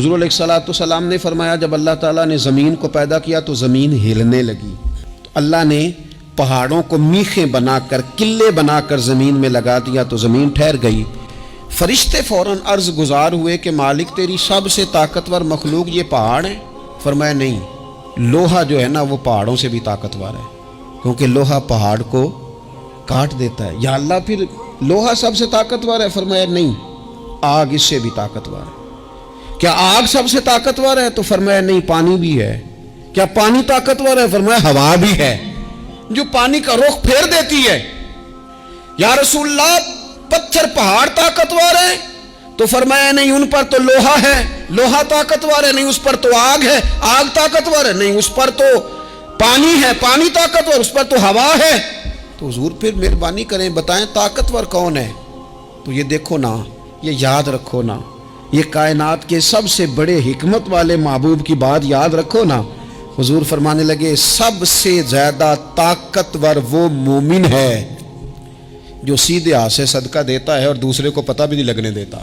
حضور علیہ الصلوۃ والسلام نے فرمایا جب اللہ تعالیٰ نے زمین کو پیدا کیا تو زمین ہلنے لگی، تو اللہ نے پہاڑوں کو میخیں بنا کر قلعے بنا کر زمین میں لگا دیا تو زمین ٹھہر گئی۔ فرشتے فوراً عرض گزار ہوئے کہ مالک تیری سب سے طاقتور مخلوق یہ پہاڑ ہے؟ فرمایا نہیں، لوہا جو ہے نا وہ پہاڑوں سے بھی طاقتور ہے، کیونکہ لوہا پہاڑ کو کاٹ دیتا ہے۔ یا اللہ پھر لوہا سب سے طاقتور ہے؟ فرمایا نہیں، آگ اس سے بھی طاقتور ہے۔ کیا آگ سب سے طاقتور ہے؟ تو فرمایا نہیں، پانی بھی ہے۔ کیا پانی طاقتور ہے؟ فرمایا ہوا بھی ہے، جو پانی کا رخ پھیر دیتی ہے۔ یا رسول اللہ پتھر پہاڑ طاقتور ہے؟ تو فرمایا نہیں، ان پر تو لوہا ہے، لوہا طاقتور ہے، نہیں اس پر تو آگ ہے، آگ طاقتور ہے، نہیں اس پر تو پانی ہے، پانی طاقتور، اس پر تو ہوا ہے۔ تو حضور پھر مہربانی کریں بتائیں طاقتور کون ہے؟ تو یہ دیکھو نا، یہ یاد رکھو نا، یہ کائنات کے سب سے بڑے حکمت والے محبوب کی بات یاد رکھو نا۔ حضور فرمانے لگے سب سے زیادہ طاقتور وہ مومن ہے جو سیدھے ہاتھ سے صدقہ دیتا ہے اور دوسرے کو پتہ بھی نہیں لگنے دیتا۔